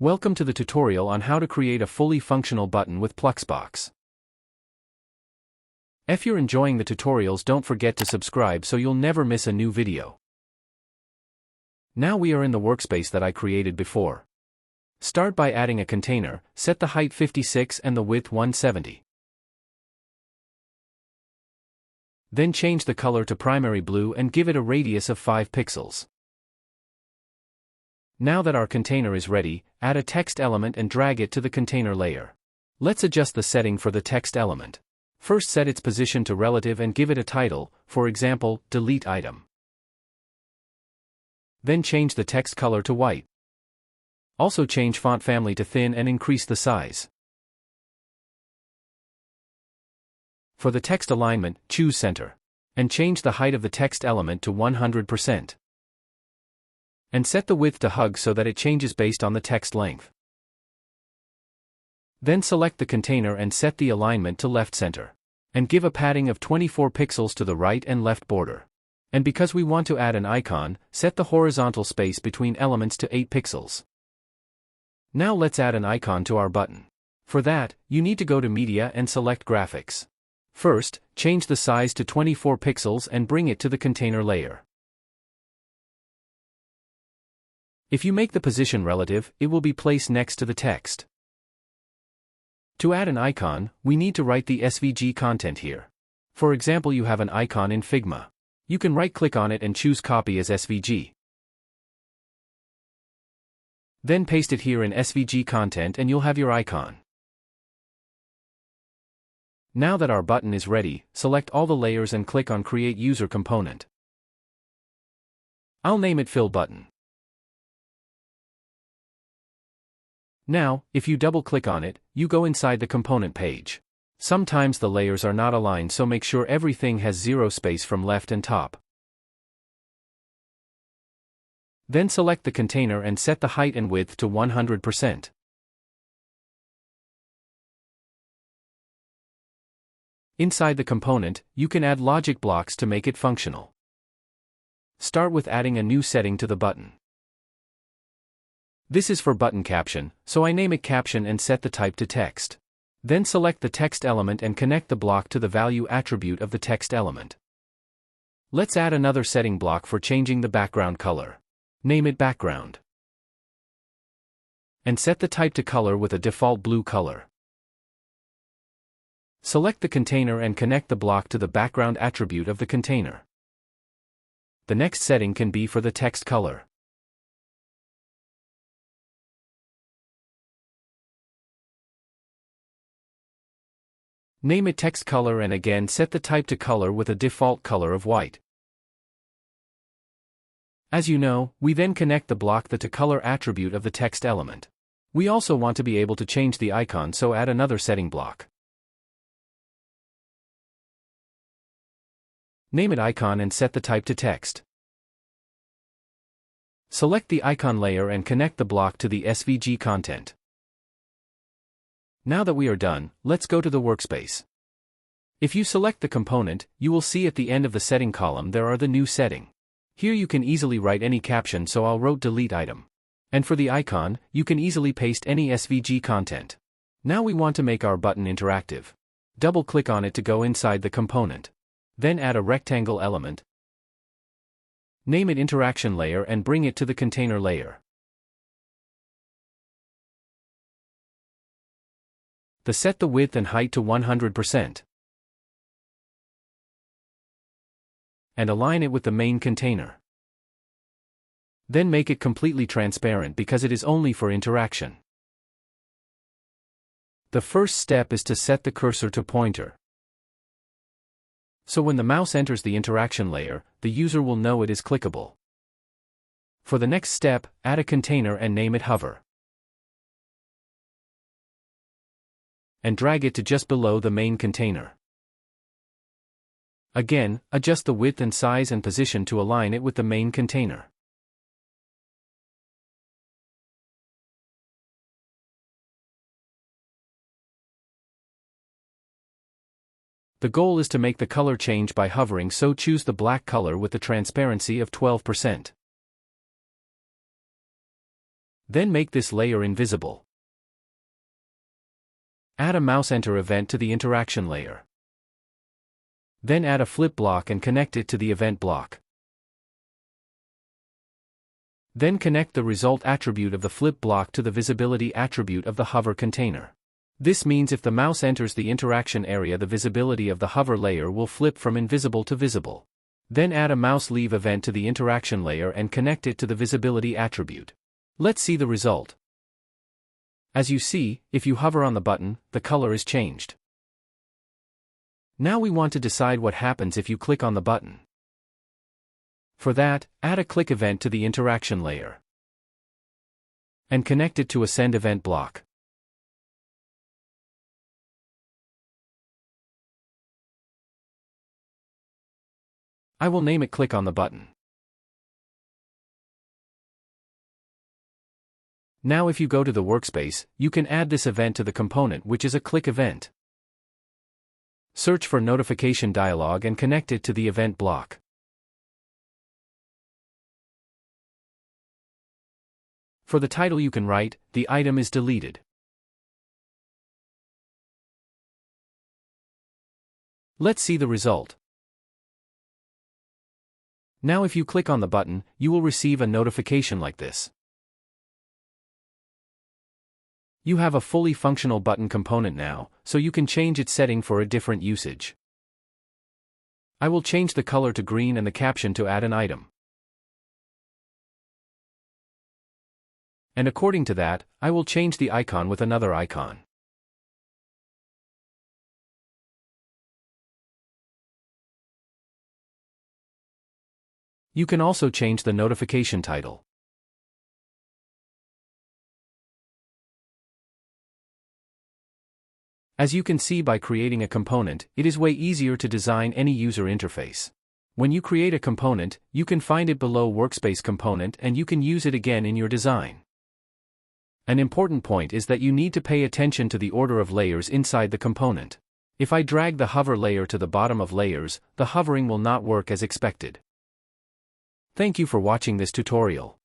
Welcome to the tutorial on how to create a fully functional button with Pluxbox. If you're enjoying the tutorials, don't forget to subscribe so you'll never miss a new video. Now we are in the workspace that I created before. Start by adding a container, set the height 56 and the width 170. Then change the color to primary blue and give it a radius of 5 pixels. Now that our container is ready, add a text element and drag it to the container layer. Let's adjust the setting for the text element. First, set its position to relative and give it a title, for example, delete item. Then change the text color to white. Also change font family to thin and increase the size. For the text alignment, choose center. And change the height of the text element to 100%. And set the width to hug so that it changes based on the text length. Then select the container and set the alignment to left center. And give a padding of 24 pixels to the right and left border. And because we want to add an icon, set the horizontal space between elements to 8 pixels. Now let's add an icon to our button. For that, you need to go to Media and select Graphics. First, change the size to 24 pixels and bring it to the container layer. If you make the position relative, it will be placed next to the text. To add an icon, we need to write the SVG content here. For example, you have an icon in Figma. You can right-click on it and choose Copy as SVG. Then paste it here in SVG content and you'll have your icon. Now that our button is ready, select all the layers and click on Create User Component. I'll name it Fill Button. Now, if you double-click on it, you go inside the component page. Sometimes the layers are not aligned, so make sure everything has zero space from left and top. Then select the container and set the height and width to 100%. Inside the component, you can add logic blocks to make it functional. Start with adding a new setting to the button. This is for button caption, so I name it caption and set the type to text. Then select the text element and connect the block to the value attribute of the text element. Let's add another setting block for changing the background color. Name it background. And set the type to color with a default blue color. Select the container and connect the block to the background attribute of the container. The next setting can be for the text color. Name it text color and again set the type to color with a default color of white. As you know, we then connect the block to color attribute of the text element. We also want to be able to change the icon, so add another setting block. Name it icon and set the type to text. Select the icon layer and connect the block to the SVG content. Now that we are done, let's go to the workspace. If you select the component, you will see at the end of the setting column there are the new setting. Here you can easily write any caption, so I'll wrote delete item. And for the icon, you can easily paste any SVG content. Now we want to make our button interactive. Double-click on it to go inside the component. Then add a rectangle element. Name it interaction layer and bring it to the container layer. Set the width and height to 100%. And align it with the main container. Then make it completely transparent because it is only for interaction. The first step is to set the cursor to pointer. So when the mouse enters the interaction layer, the user will know it is clickable. For the next step, add a container and name it hover. And drag it to just below the main container. Again, adjust the width and size and position to align it with the main container. The goal is to make the color change by hovering, so choose the black color with the transparency of 12%. Then make this layer invisible. Add a mouse enter event to the interaction layer. Then add a flip block and connect it to the event block. Then connect the result attribute of the flip block to the visibility attribute of the hover container. This means if the mouse enters the interaction area, the visibility of the hover layer will flip from invisible to visible. Then add a mouse leave event to the interaction layer and connect it to the visibility attribute. Let's see the result. As you see, if you hover on the button, the color is changed. Now we want to decide what happens if you click on the button. For that, add a click event to the interaction layer and connect it to a send event block. I will name it click on the button. Now if you go to the workspace, you can add this event to the component, which is a click event. Search for notification dialog and connect it to the event block. For the title you can write, the item is deleted. Let's see the result. Now if you click on the button, you will receive a notification like this. You have a fully functional button component now, so you can change its setting for a different usage. I will change the color to green and the caption to add an item. And according to that, I will change the icon with another icon. You can also change the notification title. As you can see, by creating a component, it is way easier to design any user interface. When you create a component, you can find it below Workspace component and you can use it again in your design. An important point is that you need to pay attention to the order of layers inside the component. If I drag the hover layer to the bottom of layers, the hovering will not work as expected. Thank you for watching this tutorial.